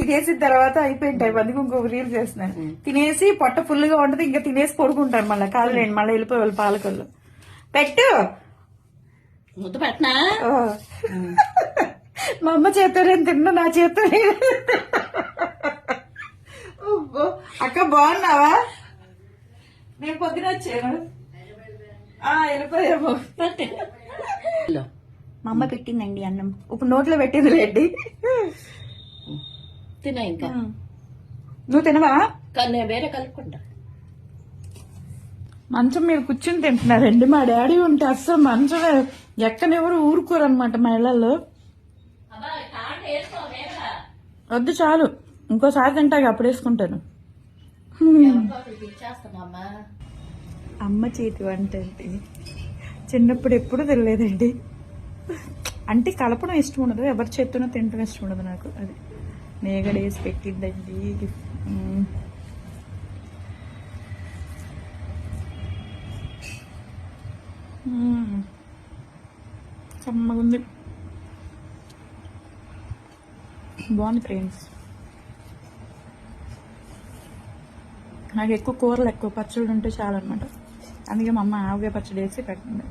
తినేసిన తర్వాత అయిపోయింది టైం, అందుకు ఇంకొక రీల్ చేస్తున్నాను. తినేసి పొట్ట ఫుల్ గా ఉంటది, ఇంకా తినేసి పడుకుంటారు. మళ్ళీ కాదులేండి, మళ్ళీ వెళ్ళిపోవాలి పాలకొల్లు. పెట్టు ముద్దు పెట్టనా? మా అమ్మ చేస్తారే తిన్నా, నా చేత అక్క బాగున్నావా? నేను పొద్దున వచ్చాను, వెళ్ళిపోయాము. మా అమ్మ పెట్టిందండి అన్నం, ఇప్పుడు నోట్లో పెట్టింది లేండి. తినా ఇంకా నువ్వు తినవా? కానీ వేరే కలుపుకుంటా. మంచం మీద కూర్చుని తింటున్నారండి. మా డాడీ ఉంటే అస్సలు మంచం ఎక్కనెవరు ఊరుకోరు అనమాట మా ఇళ్లలో. వద్దు చాలు, ఇంకోసారి తింటాగా అప్పుడు వేసుకుంటాను. అమ్మ చేతి వంట అండి, చిన్నప్పుడు ఎప్పుడు తినలేదండి. అంటే కలపడం ఇష్టం ఉండదు, ఎవరి చేతినో తినడం ఇష్టం ఉండదు నాకు. అది మేగడేసి పెట్టిందండి. కమ్మగుంది, బాగుంది ఫ్రెండ్స్. నాకు ఎక్కువ కూరలు ఎక్కువ పచ్చళ్ళు ఉంటే చాలు అనమాట. అందుకే మా అమ్మ ఆవకాయ పచ్చడి వేసి పెట్టింది.